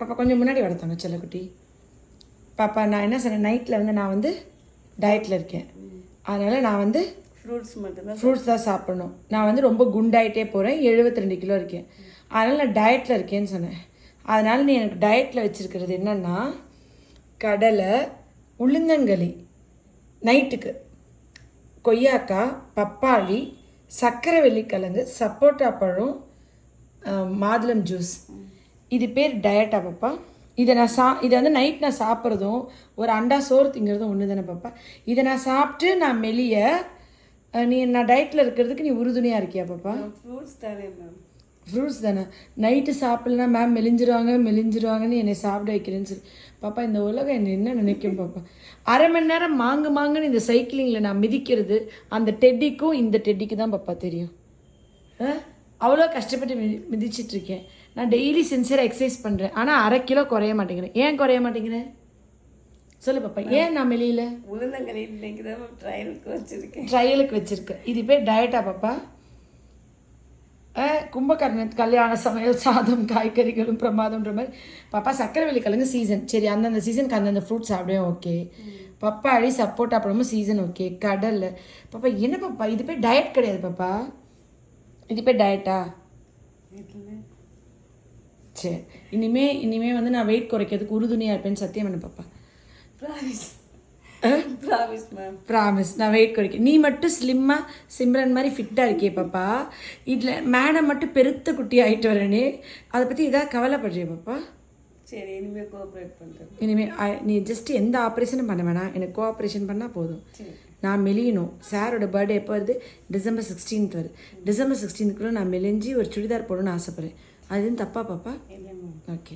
பாப்பா கொஞ்சம் முன்னாடி வளர்த்தாங்க செல்லக்குட்டி. பாப்பா நான் என்ன சொன்னேன், நைட்டில் வந்து நான் வந்து டயட்டில் இருக்கேன், அதனால் நான் வந்து ஃப்ரூட்ஸ் தான் சாப்பிடணும். நான் வந்து ரொம்ப குண்டாயிட்டே போகிறேன், 72 கிலோ இருக்கேன், அதனால் நான் டயட்டில் இருக்கேன்னு சொன்னேன். அதனால் நீ எனக்கு டயட்டில் வச்சுருக்கிறது என்னென்னா கடலை, உளுந்தங்களி, நைட்டுக்கு கொய்யாக்காய், பப்பாளி, சர்க்கரை வெள்ளிக்கிழங்கு, சப்போட்டா பழம், மாதுளம் ஜூஸ். இது பேர் டயட்டா பாப்பா? இதை வந்து நைட் நான் சாப்பிட்றதும் ஒரு அண்டா சோறு திங்கிறதும் ஒன்று தானே பாப்பா? இதை நான் சாப்பிட்டு நான் மெலிய நான் டயட்டில் இருக்கிறதுக்கு நீ உறுதுணையாக இருக்கியா பாப்பா? ஃப்ரூட்ஸ் தானே மேம். ஃப்ரூட்ஸ் தானே. நைட்டு சாப்பிட்லனா மேம் மெலிஞ்சிருவாங்கன்னு என்னை சாப்பிட வைக்கிறேன்னு சொல்லி பாப்பா, இந்த உலகம் என்ன நினைக்கும் பாப்பா? அரை மணி நேரம் மாங்குன்னு இந்த சைக்கிளிங்கில் நான் மிதிக்கிறது அந்த டெட்டிக்கும் இந்த டெட்டிக்கு தான் பாப்பா தெரியும். அவ்வளோ கஷ்டப்பட்டு மிதிச்சிட்ருக்கேன். நான் டெய்லி சின்சியராக எக்ஸசைஸ் பண்ணுறேன், ஆனால் 1/2 கிலோ குறைய மாட்டேங்கிறேன். ஏன் குறைய மாட்டேங்கிறேன் சொல்லு பாப்பா? ஏன் நான் வெளியில் ட்ரையலுக்கு வச்சுருக்கேன். இது பேர் டயட்டா பாப்பா? கும்பகர்ணத்து கல்யாண சமையல் சாதம் காய்கறிகளும் பிரமாதம்ன்ற மாதிரி பாப்பா. சக்கரை வெள்ளிக்கிழங்கு சீசன், சரி, அந்தந்த சீசனுக்கு அந்தந்த ஃப்ரூட்ஸ் சாப்பிடுவேன், ஓகே. பப்பாளி சப்போட்டா பழமும் சீசன், ஓகே. கடலை பாப்பா என்ன பாப்பா? இது பேர் டயட் கிடையாது பாப்பா, இது பேர் டயட்டா? சரி, இனிமே வந்து நான் வெயிட் குறைக்கிறதுக்கு உறுதுணையாக இருப்பேன்னு சத்தியம் பண்ண பாப்பா. ப்ராமிஸ் நான் வெயிட் குறைக்க. நீ மட்டும் ஸ்லிம்மாக சிம்ரன் மாதிரி ஃபிட்டாக இருக்கியே பாப்பா, இதில் மேடம் மட்டும் பெருத்த குட்டி ஆகிட்டு வரேனே, அதை பற்றி இதாக கவலைப்படுறிய பாப்பா? சரி, இனிமேல் கோஆப்ரேட் பண்ணுறேன். இனிமேல் நீ ஜஸ்ட் எந்த ஆப்ரேஷனும் பண்ண வேணாம், எனக்கு கோஆப்ரேஷன் பண்ணால் போதும். நான் மெலியணும். சாரோட பர்த்டே எப்போ வருது? டிசம்பர் 16 வருது. டிசம்பர் 16க்குள்ளே நான் மெலிஞ்சி ஒரு சுடிதார் போடணும்னு ஆசைப்பட்றேன். அது தப்பா பாப்பா? இல்லை மேம். ஓகே.